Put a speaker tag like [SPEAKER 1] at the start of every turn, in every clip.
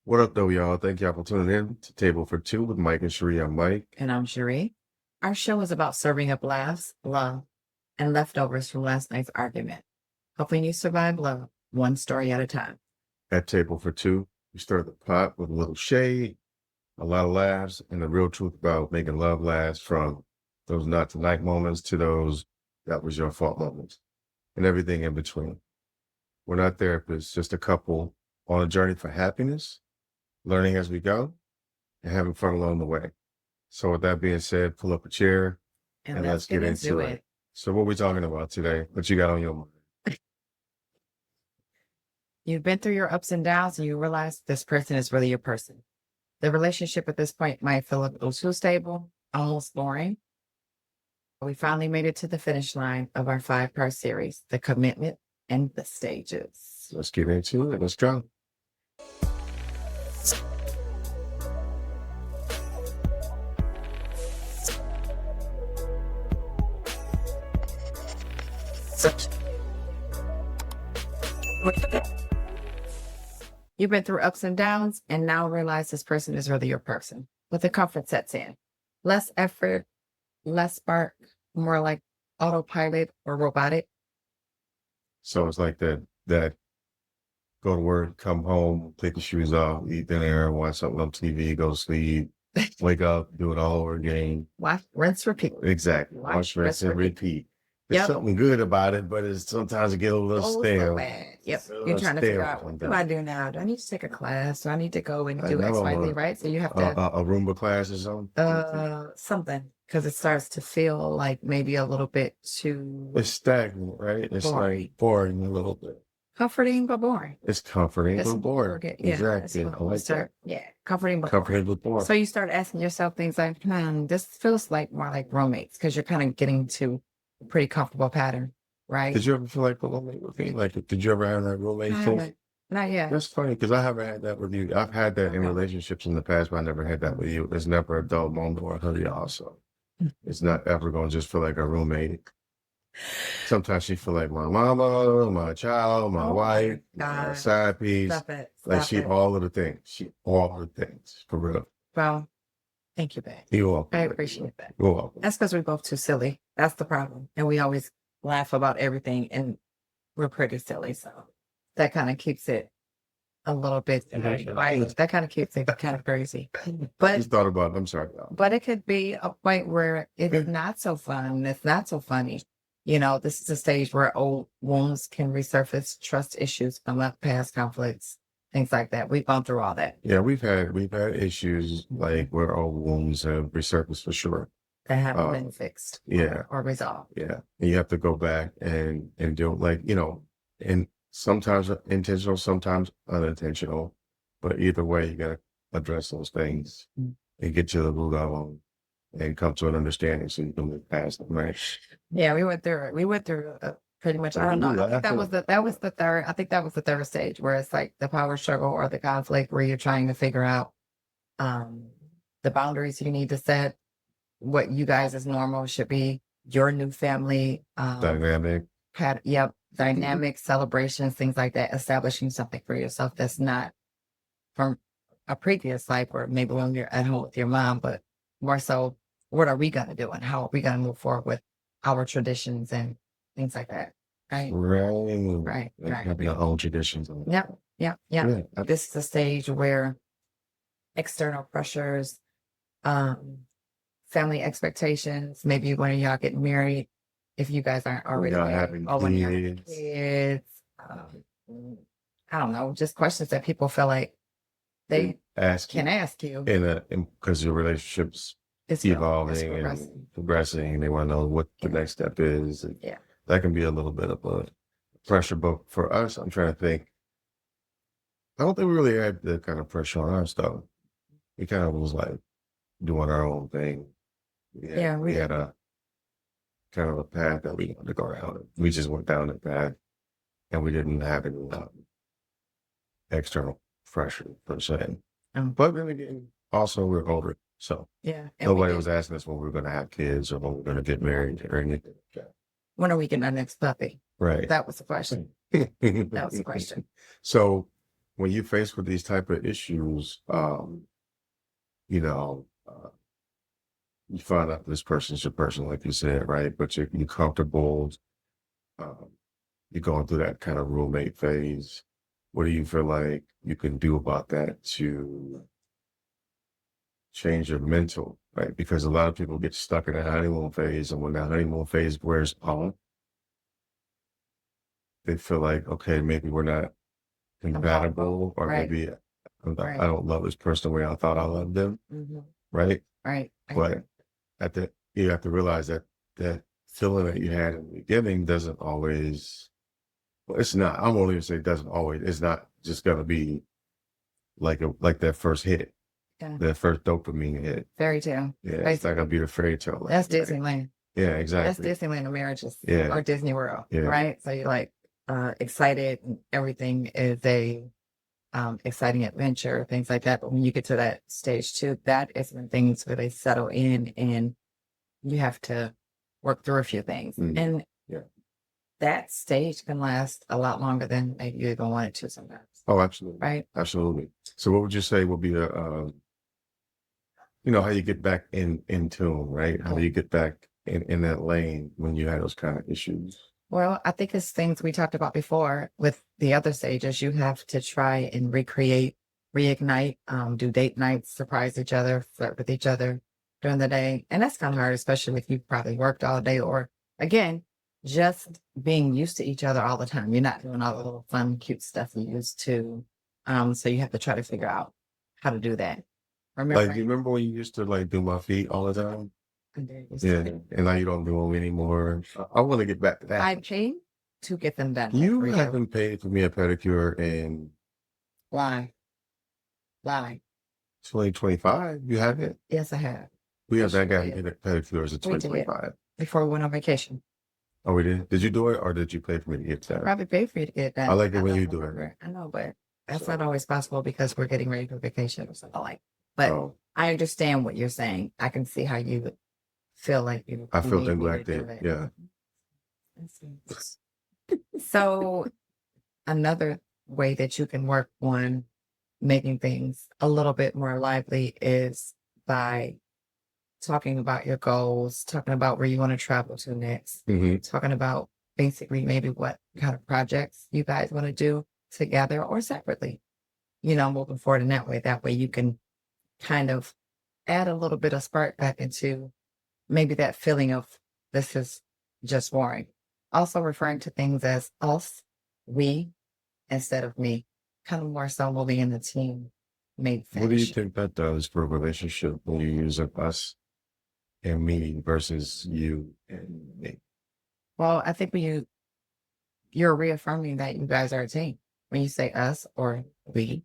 [SPEAKER 1] What up, though, y'all? Thank y'all for tuning in to Table for Two with Mike and Cherie. I'm Mike.
[SPEAKER 2] And I'm Cherie. Our show is about serving up laughs, love, and leftovers from last night's argument, helping you survive love one story at a time.
[SPEAKER 1] At Table for Two, we stir the pot with a little shade, a lot of laughs, and the real truth about making love last, from those not tonight moments to those that was your fault moments, and everything in between. We're not therapists, just a couple on a journey for happiness, learning as we go, and having fun along the way. So with that being said, pull up a chair and let's get into it. So what we talking about today? What you got on your mind?
[SPEAKER 2] You've been through your ups and downs and you realize this person is really your person. The relationship at this point might feel a little too stable, almost boring. We finally made it to the finish line of our 5-part series, The Commitment and the Stages.
[SPEAKER 1] Let's get into it. Let's go.
[SPEAKER 2] You've been through ups and downs and now realize this person is really your person. But the comfort sets in. Less effort, less spark, more like autopilot or robotic.
[SPEAKER 1] So it's like that go to work, come home, take the shoes off, eat dinner, watch something on TV, go to sleep, wake up, do it all over again.
[SPEAKER 2] Watch, rinse, repeat.
[SPEAKER 1] Exactly. Watch, rinse, and repeat. There's something good about it, but it's sometimes it get a little stale.
[SPEAKER 2] So bad. Yep. You're trying to figure out, what do I do now? Do I need to take a class? Do I need to go and do X, Y, Z, right? So you have to
[SPEAKER 1] a Roomba class or something.
[SPEAKER 2] Something, because it starts to feel like maybe a little bit too.
[SPEAKER 1] It's stagnant, right? It's
[SPEAKER 2] boring.
[SPEAKER 1] like boring a little bit.
[SPEAKER 2] Comforting but boring.
[SPEAKER 1] It's comforting but boring.
[SPEAKER 2] Yeah,
[SPEAKER 1] exactly.
[SPEAKER 2] Comforting but
[SPEAKER 1] boring.
[SPEAKER 2] So you start asking yourself things like, this feels like more like roommates, because you're kind of getting to a pretty comfortable pattern, right?
[SPEAKER 1] Did you ever feel like a roommate with me? Like, did you ever have that roommate thing?
[SPEAKER 2] Not yet.
[SPEAKER 1] That's funny, because I haven't had that with you. I've had that in relationships in the past, but I never had that with you. It's never a dull moment or a hoodie also. It's not ever going to just feel like a roommate. Sometimes she feel like my mama, my child, my wife, my side piece. All of the things. She all the things, for real.
[SPEAKER 2] Well, thank you, babe.
[SPEAKER 1] You're welcome.
[SPEAKER 2] I appreciate that.
[SPEAKER 1] You're welcome.
[SPEAKER 2] That's because we're both too silly. That's the problem. And we always laugh about everything, and we're pretty silly. So that kind of keeps it a little bit, that kind of keeps it kind of crazy. But
[SPEAKER 1] just thought about it. I'm sorry.
[SPEAKER 2] But it could be a point where it's not so fun. It's not so funny. You know, this is a stage where old wounds can resurface, trust issues come up, past conflicts, things like that. We've gone through all that.
[SPEAKER 1] Yeah, we've had issues like where old wounds have resurfaced for sure.
[SPEAKER 2] That haven't been fixed. Or resolved.
[SPEAKER 1] Yeah. And you have to go back and do and sometimes intentional, sometimes unintentional. But either way, you gotta address those things and get to the root of them and come to an understanding so you can move past them, right?
[SPEAKER 2] Yeah, we went through pretty much. I don't know. I think that was the third. I think that was the third stage, where it's like the power struggle or the conflict, where you're trying to figure out the boundaries you need to set, what you guys as normal should be, your new family
[SPEAKER 1] dynamic.
[SPEAKER 2] Dynamic celebrations, things like that. Establishing something for yourself that's not from a previous life, or maybe when you're at home with your mom, but more so, what are we going to do and how are we going to move forward with our traditions and things like that? Right.
[SPEAKER 1] Right. Have your own traditions.
[SPEAKER 2] Yeah. This is a stage where external pressures, family expectations, maybe when y'all get married, if you guys aren't already
[SPEAKER 1] having
[SPEAKER 2] kids, I don't know, just questions that people feel like they can ask you.
[SPEAKER 1] Because your relationship's evolving and progressing. They want to know what the next step is. And that can be a little bit of a pressure. But for us, I'm trying to think. I don't think we really had the kind of pressure on us, though. We kind of was like doing our own thing. We had a kind of a path that we wanted to go down. We just went down that path, and we didn't have any external pressure per se. But then again, also we're older, so nobody was asking us when we were going to have kids or when we are going to get married or anything like that.
[SPEAKER 2] When are we getting our next puppy?
[SPEAKER 1] Right.
[SPEAKER 2] That was the question. That was the question.
[SPEAKER 1] So when you're faced with these type of issues, you know, you find out this person's your person, like you said, right? But you're comfortable. Um, you're going through that kind of roommate phase. What do you feel like you can do about that to change your mental, right? Because a lot of people get stuck in the honeymoon phase, and when that honeymoon phase wears off, they feel like, okay, maybe we're not compatible, or
[SPEAKER 2] Right.
[SPEAKER 1] maybe I
[SPEAKER 2] Right.
[SPEAKER 1] don't love this person the way I thought I loved them,
[SPEAKER 2] Hmm.
[SPEAKER 1] right?
[SPEAKER 2] Right. I
[SPEAKER 1] But
[SPEAKER 2] agree.
[SPEAKER 1] you have to realize that that feeling that you had in the beginning doesn't always. Well, it's not. I won't even say it doesn't always. It's not just gonna be like that first hit,
[SPEAKER 2] Yeah.
[SPEAKER 1] that first dopamine hit.
[SPEAKER 2] Fairy tale.
[SPEAKER 1] Yeah, it's not
[SPEAKER 2] Basically.
[SPEAKER 1] gonna be the fairy tale.
[SPEAKER 2] That's
[SPEAKER 1] Right?
[SPEAKER 2] Disneyland.
[SPEAKER 1] Yeah,
[SPEAKER 2] That's
[SPEAKER 1] exactly.
[SPEAKER 2] Disneyland of marriages
[SPEAKER 1] Yeah,
[SPEAKER 2] or Disney World,
[SPEAKER 1] yeah.
[SPEAKER 2] right? So you're like excited and everything is a exciting adventure, things like that. But when you get to that stage two, that is when things really settle in and you have to work through a few things.
[SPEAKER 1] Mhm.
[SPEAKER 2] And
[SPEAKER 1] Yeah.
[SPEAKER 2] that stage can last a lot longer than maybe you even want it to sometimes,
[SPEAKER 1] Oh, absolutely,
[SPEAKER 2] right?
[SPEAKER 1] absolutely. So, what would you say would be the, how you get back in tune, right? How do you get back in that lane when you had those kind of issues?
[SPEAKER 2] Well, I think it's things we talked about before with the other stages. You have to try and recreate, reignite, do date nights, surprise each other, flirt with each other during the day. And that's kind of hard, especially if you probably worked all day or again, just being used to each other all the time. You're not doing all the little fun, cute stuff you used to. So you have to try to figure out how to do that.
[SPEAKER 1] Like,
[SPEAKER 2] Remember,
[SPEAKER 1] you remember when you used to like do my feet all the time?
[SPEAKER 2] I used
[SPEAKER 1] Yeah,
[SPEAKER 2] to-
[SPEAKER 1] and now you don't do them anymore. I want to get back to
[SPEAKER 2] I
[SPEAKER 1] that.
[SPEAKER 2] paid to get them done
[SPEAKER 1] You
[SPEAKER 2] every day.
[SPEAKER 1] haven't paid for me a pedicure in
[SPEAKER 2] Lie, lie.
[SPEAKER 1] 2025. You haven't?
[SPEAKER 2] Yes, I have.
[SPEAKER 1] We have
[SPEAKER 2] Yes,
[SPEAKER 1] that
[SPEAKER 2] you
[SPEAKER 1] guy to
[SPEAKER 2] did.
[SPEAKER 1] get pedicures in
[SPEAKER 2] We did
[SPEAKER 1] 2025.
[SPEAKER 2] before we went on vacation.
[SPEAKER 1] Oh, we did? Did you do it or did you pay for me to get that?
[SPEAKER 2] Probably paid for you to get
[SPEAKER 1] I
[SPEAKER 2] done.
[SPEAKER 1] like it
[SPEAKER 2] I
[SPEAKER 1] when
[SPEAKER 2] don't
[SPEAKER 1] you do it.
[SPEAKER 2] remember. I know, but that's
[SPEAKER 1] So,
[SPEAKER 2] not always possible because we're getting ready for vacation or something like. But
[SPEAKER 1] oh,
[SPEAKER 2] I understand what you're saying. I can see how you would feel like you
[SPEAKER 1] I felt
[SPEAKER 2] need me to do
[SPEAKER 1] neglected.
[SPEAKER 2] it.
[SPEAKER 1] Yeah.
[SPEAKER 2] I see. So another way that you can work on making things a little bit more lively is by talking about your goals, talking about where you want to travel to next,
[SPEAKER 1] Hmm.
[SPEAKER 2] talking about basically maybe what kind of projects you guys want to do together or separately, moving forward in that way. That way you can kind of add a little bit of spark back into maybe that feeling of this is just boring. Also referring to things as us, we, instead of me, kind of more so moving in the team made
[SPEAKER 1] What do you
[SPEAKER 2] finish.
[SPEAKER 1] think that does for a relationship when you use us and me versus you and me?
[SPEAKER 2] Well, I think you're reaffirming that you guys are a team. When you say us or we,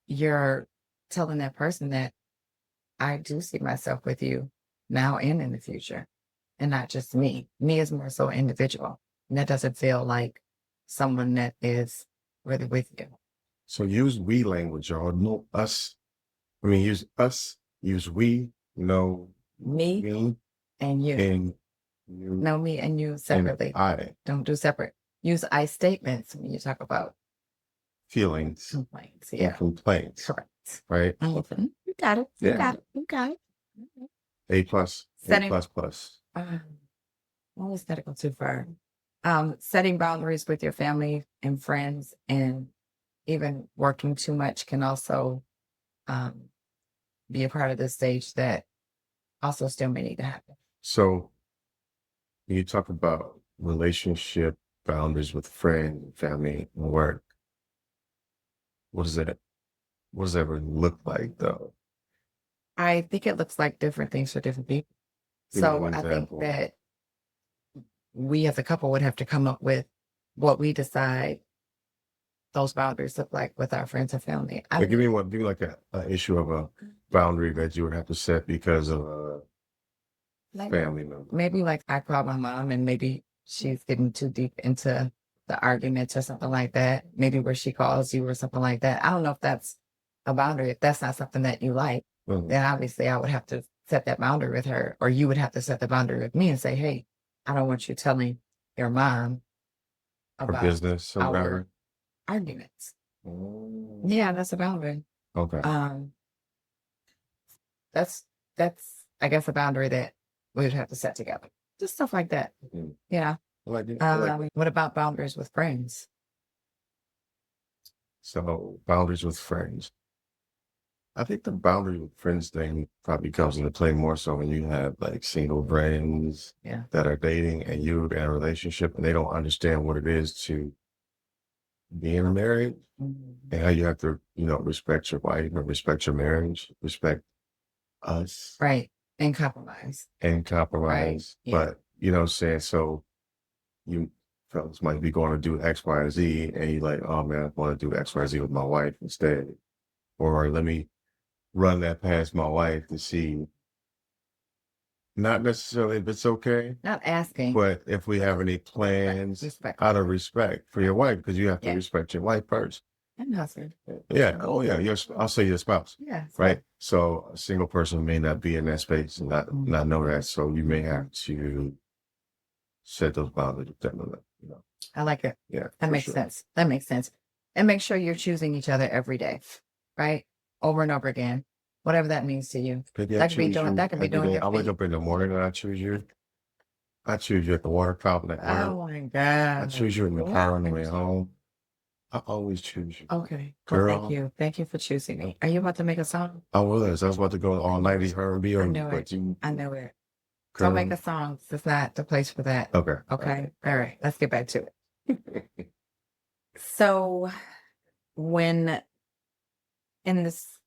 [SPEAKER 2] you're telling that person that I do see myself with you now and in the future, and not just me. Me is more so individual. And that doesn't feel like someone that is really with you.
[SPEAKER 1] So use we language or no us. I mean, use us, use we,
[SPEAKER 2] Me
[SPEAKER 1] me,
[SPEAKER 2] and you.
[SPEAKER 1] and you,
[SPEAKER 2] No, me and you
[SPEAKER 1] and
[SPEAKER 2] separately.
[SPEAKER 1] I.
[SPEAKER 2] Don't do separate. Use I statements when you talk about
[SPEAKER 1] Feelings
[SPEAKER 2] complaints.
[SPEAKER 1] and
[SPEAKER 2] Yeah,
[SPEAKER 1] complaints,
[SPEAKER 2] correct.
[SPEAKER 1] right?
[SPEAKER 2] Mhm. You got it. You
[SPEAKER 1] Yeah.
[SPEAKER 2] got it. You got it. Mhm.
[SPEAKER 1] A plus, A
[SPEAKER 2] Setting
[SPEAKER 1] plus plus.
[SPEAKER 2] always let it go too far. Setting boundaries with your family and friends and even working too much can also um, be a part of this stage that also still may need to happen.
[SPEAKER 1] So when you talk about relationship boundaries with friends, family, and work, what does that what does that really look like though?
[SPEAKER 2] I think it looks like different things for different people.
[SPEAKER 1] Give me
[SPEAKER 2] So
[SPEAKER 1] one
[SPEAKER 2] I think
[SPEAKER 1] example.
[SPEAKER 2] that we as a couple would have to come up with what we decide those boundaries look like with our friends and family.
[SPEAKER 1] Like, give me like a issue of a boundary that you would have to set because of a
[SPEAKER 2] Like
[SPEAKER 1] family member.
[SPEAKER 2] maybe like I call my mom and maybe she's getting too deep into the arguments or something like that. Maybe where she calls you or something like that. I don't know if that's a boundary. If that's not something that you like,
[SPEAKER 1] Mhm.
[SPEAKER 2] then obviously I would have to set that boundary with her, or you would have to set the boundary with me and say, hey, I don't want you telling your mom
[SPEAKER 1] Or
[SPEAKER 2] about
[SPEAKER 1] business or
[SPEAKER 2] our
[SPEAKER 1] whatever.
[SPEAKER 2] arguments. Yeah, that's a boundary.
[SPEAKER 1] Okay.
[SPEAKER 2] Um, that's I guess a boundary that we would have to set together. Just stuff like that.
[SPEAKER 1] Mm.
[SPEAKER 2] Yeah.
[SPEAKER 1] I like it. I like it.
[SPEAKER 2] What about boundaries with friends?
[SPEAKER 1] So boundaries with friends. I think the boundary with friends thing probably comes into play more so when you have like single friends
[SPEAKER 2] Yeah.
[SPEAKER 1] that are dating and you in a relationship and they don't understand what it is to be in a marriage
[SPEAKER 2] Mhm.
[SPEAKER 1] and how you have to, respect your wife and respect your marriage, respect us
[SPEAKER 2] Right. And compromise.
[SPEAKER 1] and
[SPEAKER 2] Right.
[SPEAKER 1] compromise.
[SPEAKER 2] Yeah.
[SPEAKER 1] But you know what I'm saying? So you fellas might be going to do X, Y, and Z, and you're like, oh man, I want to do X, Y, Z with my wife instead. Or let me run that past my wife to see, not necessarily if it's okay,
[SPEAKER 2] Not asking,
[SPEAKER 1] but if we have any plans
[SPEAKER 2] respect.
[SPEAKER 1] out of respect for your wife, because you have to
[SPEAKER 2] Yeah.
[SPEAKER 1] respect your wife first.
[SPEAKER 2] And husband.
[SPEAKER 1] Yeah. Oh yeah. I'll say your spouse.
[SPEAKER 2] Yeah.
[SPEAKER 1] Right. So a single person may not be in that space and not know that. So you may have to set those boundaries with them.
[SPEAKER 2] I like it.
[SPEAKER 1] Yeah.
[SPEAKER 2] That
[SPEAKER 1] for
[SPEAKER 2] makes
[SPEAKER 1] sure.
[SPEAKER 2] sense. That makes sense. And make sure you're choosing each other every day, right? Over and over again, whatever that means to you.
[SPEAKER 1] Maybe I
[SPEAKER 2] That could be
[SPEAKER 1] choose
[SPEAKER 2] doing.
[SPEAKER 1] you
[SPEAKER 2] That could be
[SPEAKER 1] every
[SPEAKER 2] doing
[SPEAKER 1] day.
[SPEAKER 2] your
[SPEAKER 1] I wake
[SPEAKER 2] feet.
[SPEAKER 1] up in the morning and I choose you. I choose you at the water fountain at work.
[SPEAKER 2] Oh my
[SPEAKER 1] I
[SPEAKER 2] God.
[SPEAKER 1] choose you in the
[SPEAKER 2] What?
[SPEAKER 1] car on the way home. I always choose you.
[SPEAKER 2] Okay. Well,
[SPEAKER 1] Girl.
[SPEAKER 2] thank you. Thank you for choosing me. Are you about to make a song?
[SPEAKER 1] I was. I was about to go all nighty R&B
[SPEAKER 2] I
[SPEAKER 1] on you,
[SPEAKER 2] know
[SPEAKER 1] but
[SPEAKER 2] it. I know it.
[SPEAKER 1] girl.
[SPEAKER 2] Don't make a song. It's not the place for that.
[SPEAKER 1] Okay.
[SPEAKER 2] Okay. All right. Let's get back to it. So when in this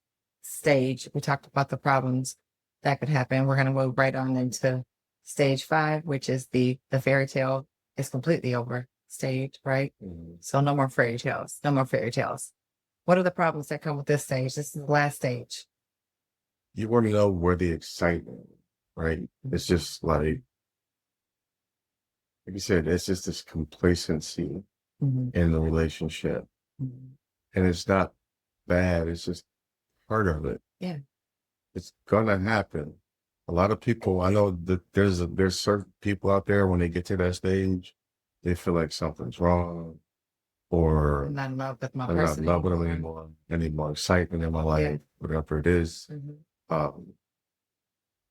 [SPEAKER 2] stage, we talked about the problems that could happen. We're going to move right on into stage 5, which is the fairy tale is completely over stage, right?
[SPEAKER 1] Mhm.
[SPEAKER 2] So no more fairy tales. No more fairy tales. What are the problems that come with this stage? This is the last stage.
[SPEAKER 1] You want to know where the excitement, right? It's just like you said, it's just this complacency
[SPEAKER 2] Mhm.
[SPEAKER 1] in the relationship.
[SPEAKER 2] Mhm.
[SPEAKER 1] And it's not bad. It's just part of it.
[SPEAKER 2] Yeah.
[SPEAKER 1] It's gonna happen. A lot of people, I know that there's certain people out there when they get to that stage, they feel like something's wrong or
[SPEAKER 2] I'm not in love with my
[SPEAKER 1] I'm not in
[SPEAKER 2] person
[SPEAKER 1] love with them
[SPEAKER 2] anymore.
[SPEAKER 1] anymore, any more excitement in my life,
[SPEAKER 2] Yeah.
[SPEAKER 1] whatever it is.
[SPEAKER 2] Mhm.
[SPEAKER 1] Um,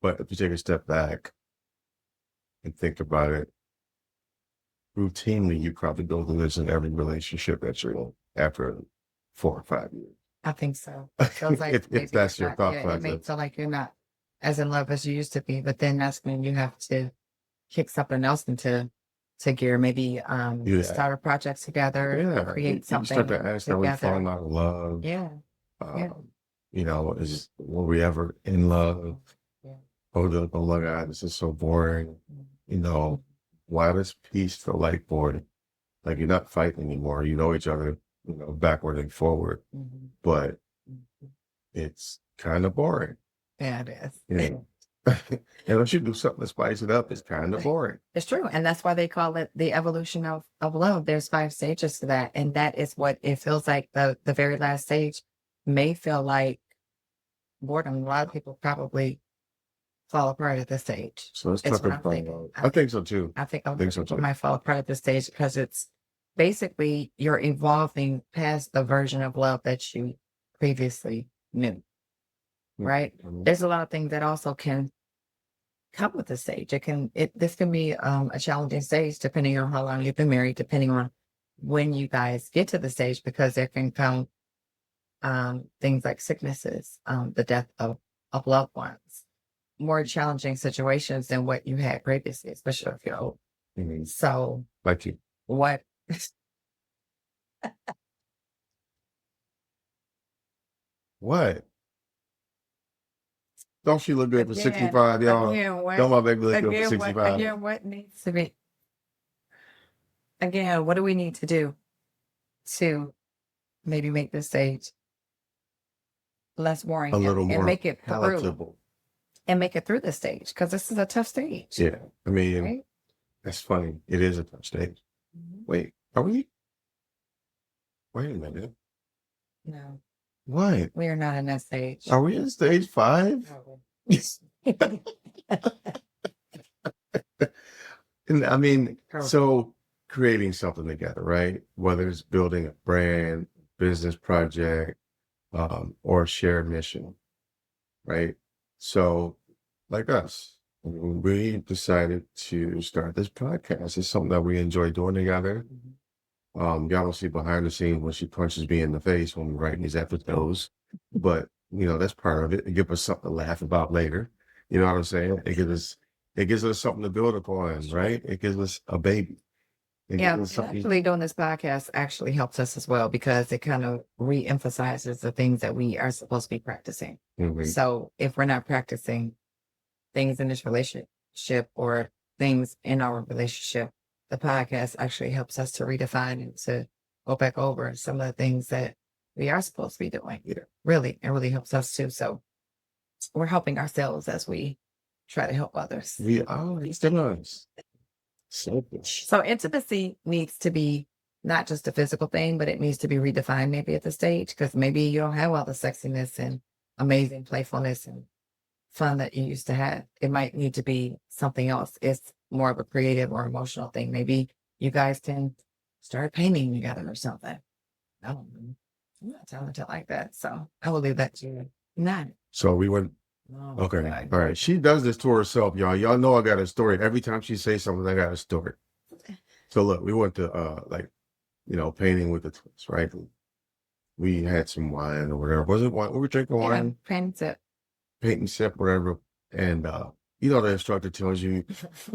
[SPEAKER 1] but if you take a step back and think about it, routinely, you probably go through this in every relationship that you're in after 4 or 5 years.
[SPEAKER 2] I think so. It feels like
[SPEAKER 1] If
[SPEAKER 2] maybe
[SPEAKER 1] that's
[SPEAKER 2] you're
[SPEAKER 1] your
[SPEAKER 2] not,
[SPEAKER 1] thought
[SPEAKER 2] yeah, it may
[SPEAKER 1] process.
[SPEAKER 2] feel like you're not as in love as you used to be, but then that's when you have to kick something else into gear. Maybe
[SPEAKER 1] Yeah.
[SPEAKER 2] start a project together,
[SPEAKER 1] Yeah.
[SPEAKER 2] create
[SPEAKER 1] You
[SPEAKER 2] something
[SPEAKER 1] start to ask, are we falling
[SPEAKER 2] together.
[SPEAKER 1] out of love?
[SPEAKER 2] Yeah. Yeah.
[SPEAKER 1] Were we ever in love?
[SPEAKER 2] Yeah.
[SPEAKER 1] Oh my God, this is so boring.
[SPEAKER 2] Mhm.
[SPEAKER 1] You know, why does peace feel like boring? Like you're not fighting anymore. You know each other, backward and forward,
[SPEAKER 2] Mhm.
[SPEAKER 1] but
[SPEAKER 2] Mhm.
[SPEAKER 1] it's kind of boring.
[SPEAKER 2] Yeah, it is.
[SPEAKER 1] Yeah. Unless you do something to spice it up, it's kind of boring.
[SPEAKER 2] It's true. And that's why they call it the evolution of love. There's 5 stages to that. And that is what it feels like. The very last stage may feel like boredom. A lot of people probably fall apart at this stage.
[SPEAKER 1] So let's
[SPEAKER 2] It's
[SPEAKER 1] talk
[SPEAKER 2] what I'm
[SPEAKER 1] about,
[SPEAKER 2] thinking.
[SPEAKER 1] I think so too.
[SPEAKER 2] I think a
[SPEAKER 1] I
[SPEAKER 2] lot
[SPEAKER 1] think
[SPEAKER 2] of
[SPEAKER 1] so
[SPEAKER 2] people
[SPEAKER 1] too.
[SPEAKER 2] might fall apart at this stage because it's basically you're evolving past the version of love that you previously knew, right?
[SPEAKER 1] Mhm.
[SPEAKER 2] There's a lot of things that also can come with the stage. This can be a challenging stage depending on how long you've been married, depending on when you guys get to the stage, because there can come things like sicknesses, the death of loved ones, more challenging situations than what you had previously, especially if you're old.
[SPEAKER 1] Mhm.
[SPEAKER 2] So
[SPEAKER 1] Like you.
[SPEAKER 2] what
[SPEAKER 1] What? Don't she look good for
[SPEAKER 2] again,
[SPEAKER 1] 65, y'all? Don't my baby look good for 65?
[SPEAKER 2] again, what needs to be, again, what do we need to do to maybe make this stage less
[SPEAKER 1] A
[SPEAKER 2] boring
[SPEAKER 1] little
[SPEAKER 2] and
[SPEAKER 1] more
[SPEAKER 2] make it through
[SPEAKER 1] palatable.
[SPEAKER 2] and make it through the stage? Because this is a tough stage,
[SPEAKER 1] Yeah. I mean,
[SPEAKER 2] right?
[SPEAKER 1] that's funny. It is a tough stage.
[SPEAKER 2] Mhm.
[SPEAKER 1] Wait, are we? Wait a minute.
[SPEAKER 2] No,
[SPEAKER 1] What?
[SPEAKER 2] we are not in that stage.
[SPEAKER 1] Are we in stage 5?
[SPEAKER 2] No.
[SPEAKER 1] And I mean,
[SPEAKER 2] Correct.
[SPEAKER 1] so creating something together, right? Whether it's building a brand, business project, or a shared mission, right? So, like us, we decided to start this podcast. It's something that we enjoy doing together. Y'all will see behind the scenes when she punches me in the face when we're writing these episodes. But that's part of it. It gives us something to laugh about later. You know what I'm saying? It gives us something to build upon, right? It gives us a baby. It
[SPEAKER 2] Yeah,
[SPEAKER 1] gives
[SPEAKER 2] and
[SPEAKER 1] us something.
[SPEAKER 2] actually doing this podcast actually helps us as well because it kind of re-emphasizes the things that we are supposed to be practicing.
[SPEAKER 1] Mhm.
[SPEAKER 2] So if we're not practicing things in this relationship or things in our relationship, the podcast actually helps us to redefine and to go back over some of the things that we are supposed to be doing.
[SPEAKER 1] Yeah.
[SPEAKER 2] Really, it really helps us too. So we're helping ourselves as we try to help others.
[SPEAKER 1] We are. It's nice. Selfish.
[SPEAKER 2] So intimacy needs to be not just a physical thing, but it needs to be redefined maybe at the stage because maybe you don't have all the sexiness and amazing playfulness and fun that you used to have. It might need to be something else. It's more of a creative or emotional thing. Maybe you guys can start painting together or something. I don't know. I'm not talented like that. So I will leave that to you. Not.
[SPEAKER 1] So we went.
[SPEAKER 2] Oh,
[SPEAKER 1] Okay.
[SPEAKER 2] God.
[SPEAKER 1] All right. She does this to herself, y'all. Y'all know I got a story. Every time she says something, I got a story. So look, we went to painting with the twins, right? We had some wine or whatever. Was it wine? We were drinking
[SPEAKER 2] Yeah,
[SPEAKER 1] wine,
[SPEAKER 2] paint it.
[SPEAKER 1] painting sip, whatever. And the instructor tells you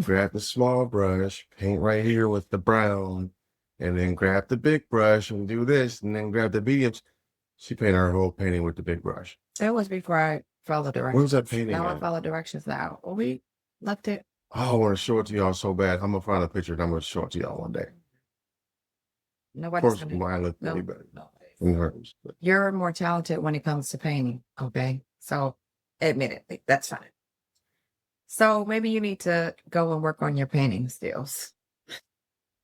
[SPEAKER 1] grab the small brush, paint right here with the brown, and then grab the big brush and do this, and then grab the mediums. She painted her whole painting with the big brush.
[SPEAKER 2] That was before I followed
[SPEAKER 1] Where
[SPEAKER 2] directions.
[SPEAKER 1] was that painting
[SPEAKER 2] Now I
[SPEAKER 1] at?
[SPEAKER 2] follow directions now. Well, we left it.
[SPEAKER 1] Oh, I want to show it to y'all so bad. I'm gonna find a picture and I'm gonna show it to y'all one day. Of
[SPEAKER 2] Nobody's
[SPEAKER 1] course,
[SPEAKER 2] gonna.
[SPEAKER 1] mine looked way
[SPEAKER 2] No,
[SPEAKER 1] better
[SPEAKER 2] no.
[SPEAKER 1] than hers. But
[SPEAKER 2] You're more talented when it comes to painting. Okay, so admittedly, that's fine. So maybe you need to go and work on your painting skills.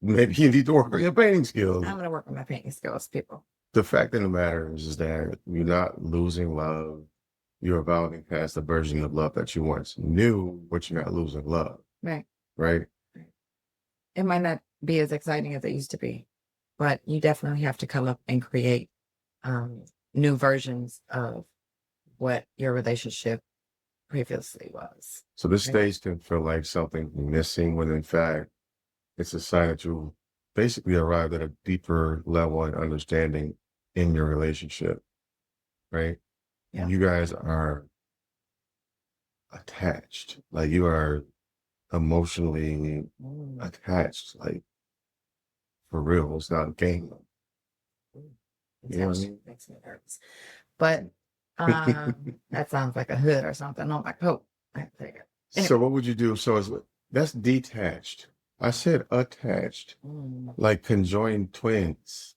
[SPEAKER 1] maybe you need to work on your painting skills.
[SPEAKER 2] I'm gonna work on my painting skills, people.
[SPEAKER 1] The fact of the matter is that you're not losing love. You're evolving past the version of love that you once knew, but you're not losing love,
[SPEAKER 2] Right.
[SPEAKER 1] right?
[SPEAKER 2] It might not be as exciting as it used to be, but you definitely have to come up and create new versions of what your relationship previously was.
[SPEAKER 1] So this
[SPEAKER 2] Right.
[SPEAKER 1] stage can feel like something missing when in fact it's a sign that you basically arrived at a deeper level and understanding in your relationship, right?
[SPEAKER 2] Yeah.
[SPEAKER 1] And you guys are attached. Like you are emotionally attached, like for real. It's not a game. You know what I mean?
[SPEAKER 2] Makes me nervous. But that sounds like a hood or something on my coat. I think.
[SPEAKER 1] So what would you do? So that's detached. I said attached, like conjoined twins.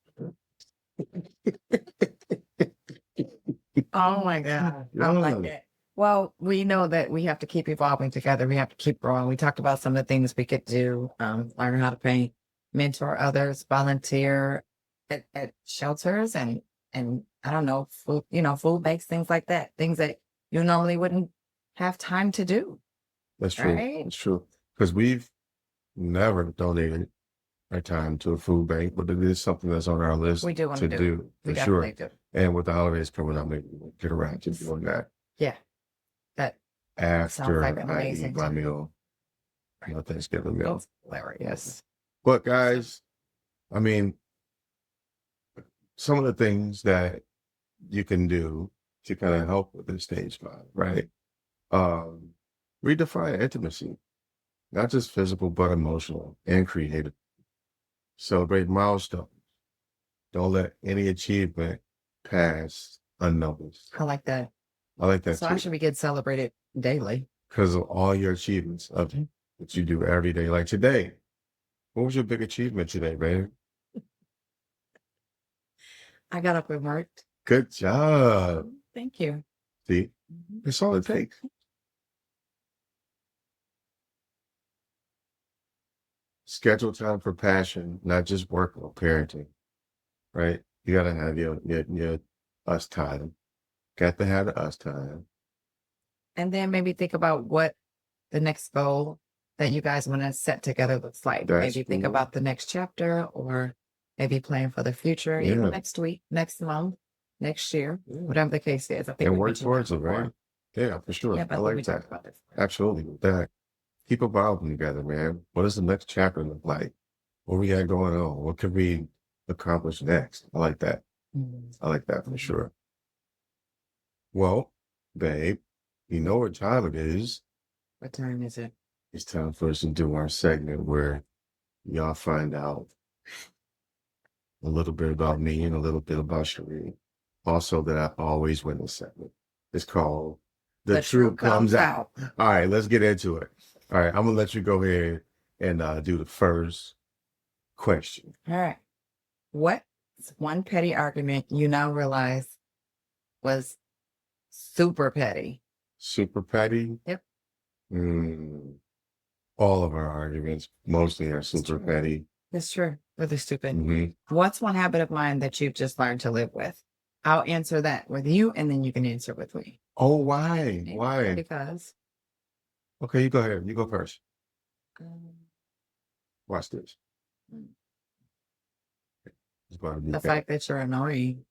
[SPEAKER 2] Oh my God. I don't like that. Well, we know that we have to keep evolving together. We have to keep growing. We talked about some of the things we could do, learn how to paint, mentor others, volunteer at shelters and I don't know, food, food banks, things like that. Things that you normally wouldn't have time to do.
[SPEAKER 1] That's true.
[SPEAKER 2] Right?
[SPEAKER 1] That's true. Because we've never donated our time to a food bank, but it is something that's on our list
[SPEAKER 2] We do want
[SPEAKER 1] to
[SPEAKER 2] to
[SPEAKER 1] do
[SPEAKER 2] We
[SPEAKER 1] for sure.
[SPEAKER 2] definitely do.
[SPEAKER 1] And with the holidays coming up, maybe we'll get around to doing that
[SPEAKER 2] Yeah. That sounds
[SPEAKER 1] after
[SPEAKER 2] like an
[SPEAKER 1] I
[SPEAKER 2] amazing
[SPEAKER 1] eat my
[SPEAKER 2] time.
[SPEAKER 1] meal, my Thanksgiving meal.
[SPEAKER 2] That's hilarious.
[SPEAKER 1] But guys, I mean, some of the things that you can do to kind of help with this stage 5, right? Redefine intimacy, not just physical, but emotional and creative. Celebrate milestones. Don't let any achievement pass unnoticed.
[SPEAKER 2] I like that.
[SPEAKER 1] I like that
[SPEAKER 2] So I
[SPEAKER 1] too,
[SPEAKER 2] should be getting celebrated daily.
[SPEAKER 1] because of all your achievements of that you do every day. Like today, what was your big achievement today, babe?
[SPEAKER 2] I got up and worked.
[SPEAKER 1] Good job.
[SPEAKER 2] Thank you.
[SPEAKER 1] See, that's all it takes. Schedule time for passion, not just work or parenting, right? You gotta have your us time. Got to have the us time.
[SPEAKER 2] And then maybe think about what the next goal that you guys want to set together looks like.
[SPEAKER 1] That's
[SPEAKER 2] Maybe think
[SPEAKER 1] cool.
[SPEAKER 2] about the next chapter or maybe plan for the future, even
[SPEAKER 1] Yeah.
[SPEAKER 2] next week, next month, next year,
[SPEAKER 1] Yeah.
[SPEAKER 2] whatever the case is. I think
[SPEAKER 1] And
[SPEAKER 2] we
[SPEAKER 1] work
[SPEAKER 2] mentioned
[SPEAKER 1] towards
[SPEAKER 2] that
[SPEAKER 1] it,
[SPEAKER 2] before.
[SPEAKER 1] right? Yeah, for sure.
[SPEAKER 2] Yeah,
[SPEAKER 1] I
[SPEAKER 2] but I think
[SPEAKER 1] like
[SPEAKER 2] we talked
[SPEAKER 1] that.
[SPEAKER 2] about this.
[SPEAKER 1] Absolutely. With that. Keep evolving together, man. What does the next chapter look like? What we got going on? What can we accomplish next? I like that.
[SPEAKER 2] Mhm.
[SPEAKER 1] I like that for sure. Well, babe, you know what time it is.
[SPEAKER 2] What time is it?
[SPEAKER 1] It's time for us to do our segment where y'all find out a little bit about me and a little bit about Cherie. Also, that I always win this segment. It's called The Truth Comes Out. All right, let's get into it. All right, I'm gonna let you go ahead and do the first question.
[SPEAKER 2] All right. What's one petty argument you now realize was super petty?
[SPEAKER 1] Super petty.
[SPEAKER 2] Yep.
[SPEAKER 1] All of our arguments mostly are super
[SPEAKER 2] true.
[SPEAKER 1] petty.
[SPEAKER 2] It's true. Really stupid.
[SPEAKER 1] Mhm.
[SPEAKER 2] What's one habit of mine that you've just learned to live with? I'll answer that with you, and then you can answer with me.
[SPEAKER 1] Oh, why? Why?
[SPEAKER 2] Because
[SPEAKER 1] Okay, you go ahead. You go first.
[SPEAKER 2] um,
[SPEAKER 1] Watch this. It's about to be
[SPEAKER 2] the
[SPEAKER 1] bad.
[SPEAKER 2] fact that you're annoying.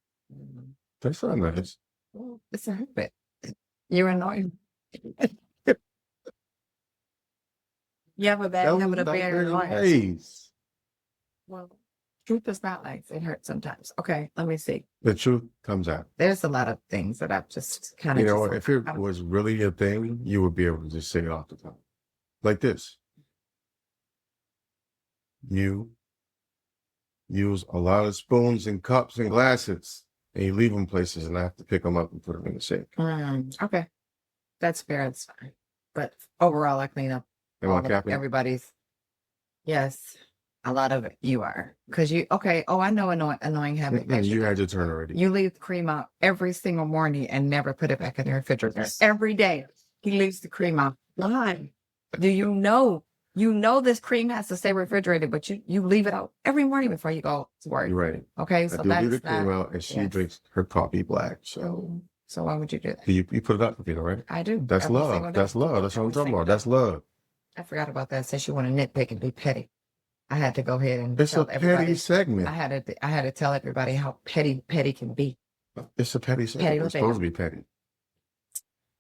[SPEAKER 1] That's not nice.
[SPEAKER 2] Well, it's a habit. You're annoying. You have a bad
[SPEAKER 1] That was
[SPEAKER 2] habit of
[SPEAKER 1] not
[SPEAKER 2] being
[SPEAKER 1] very
[SPEAKER 2] annoying.
[SPEAKER 1] nice.
[SPEAKER 2] Well, truth is not nice. It hurts sometimes. Okay, let me see.
[SPEAKER 1] The truth comes out.
[SPEAKER 2] There's a lot of things that I've just kind
[SPEAKER 1] You
[SPEAKER 2] of
[SPEAKER 1] know, if it was really a thing, you would be able to just say it off the top. Like this. You use a lot of spoons and cups and glasses, and you leave them places, and I have to pick them up and put them in the sink.
[SPEAKER 2] Okay, that's fair. It's fine. But overall, I clean up
[SPEAKER 1] Am I
[SPEAKER 2] all of
[SPEAKER 1] capping?
[SPEAKER 2] everybody's. Yes, a lot of it you are. Because you, okay, oh, I know annoying habit.
[SPEAKER 1] You had your turn already.
[SPEAKER 2] You leave the cream out every single morning and never put it back in the refrigerator. Every day he leaves the cream out. Why? Do you know? You know this cream has to stay refrigerated, but you leave it out every morning before you go to work.
[SPEAKER 1] You're right.
[SPEAKER 2] Okay, so
[SPEAKER 1] I do leave the
[SPEAKER 2] that's
[SPEAKER 1] cream
[SPEAKER 2] not.
[SPEAKER 1] out, and she
[SPEAKER 2] yes.
[SPEAKER 1] drinks her coffee black. So
[SPEAKER 2] So why would you do that?
[SPEAKER 1] you put it up, you know, right?
[SPEAKER 2] I do.
[SPEAKER 1] That's
[SPEAKER 2] every single
[SPEAKER 1] love.
[SPEAKER 2] day.
[SPEAKER 1] That's love. That's what I'm
[SPEAKER 2] Every
[SPEAKER 1] talking
[SPEAKER 2] single
[SPEAKER 1] about.
[SPEAKER 2] day.
[SPEAKER 1] That's love.
[SPEAKER 2] I forgot about that. Since you want to nitpick and be petty, I had to go ahead and
[SPEAKER 1] It's a
[SPEAKER 2] tell
[SPEAKER 1] petty
[SPEAKER 2] everybody.
[SPEAKER 1] segment.
[SPEAKER 2] I had to tell everybody how petty can be.
[SPEAKER 1] It's a petty segment. It's supposed to be petty.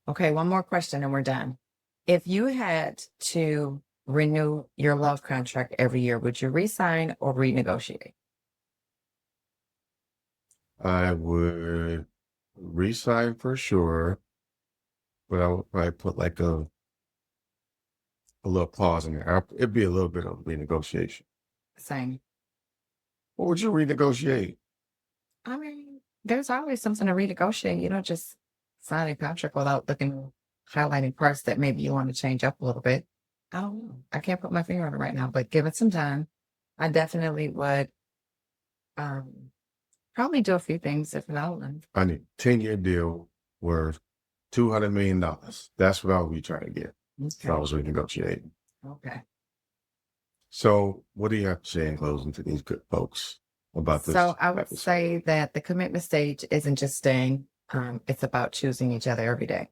[SPEAKER 2] Okay, one more question and we're done. If you had to renew your love contract every year, would you re-sign or renegotiate?
[SPEAKER 1] I would re-sign for sure, but I would probably put like a little pause in there. It'd be a little bit of renegotiation.
[SPEAKER 2] Same.
[SPEAKER 1] What would you renegotiate?
[SPEAKER 2] I mean, there's always something to renegotiate. You don't just sign a contract without highlighting parts that maybe you want to change up a little bit. I don't know. I can't put my finger on it right now, but give it some time. I definitely would probably do a few things if not.
[SPEAKER 1] I need a 10-year deal worth $200 million. That's what I would be trying to get if I was renegotiating.
[SPEAKER 2] Okay.
[SPEAKER 1] So what do you have to say in closing to these good folks about this?
[SPEAKER 2] So I would say that the commitment stage isn't just staying. It's about choosing each other every day.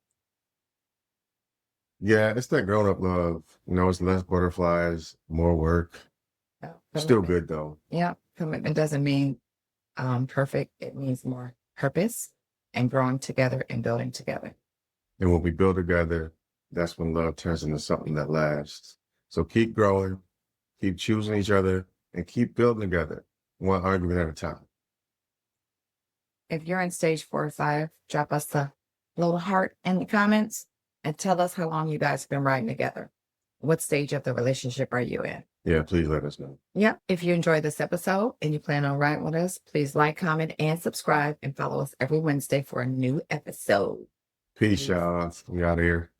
[SPEAKER 1] Yeah, it's that grown-up love. You know, it's less butterflies, more work. Still good though.
[SPEAKER 2] Yeah, commitment doesn't mean perfect. It means more purpose and growing together and building together.
[SPEAKER 1] And when we build together, that's when love turns into something that lasts. So keep growing, keep choosing each other, and keep building together, one argument at a time.
[SPEAKER 2] If you're in stage 4 or 5, drop us a little heart in the comments and tell us how long you guys have been riding together. What stage of the relationship are you in?
[SPEAKER 1] Yeah, please let us know.
[SPEAKER 2] Yep. If you enjoyed this episode and you plan on riding with us, please like, comment, and subscribe and follow us every Wednesday for a new episode.
[SPEAKER 1] Peace, y'all. We out of here.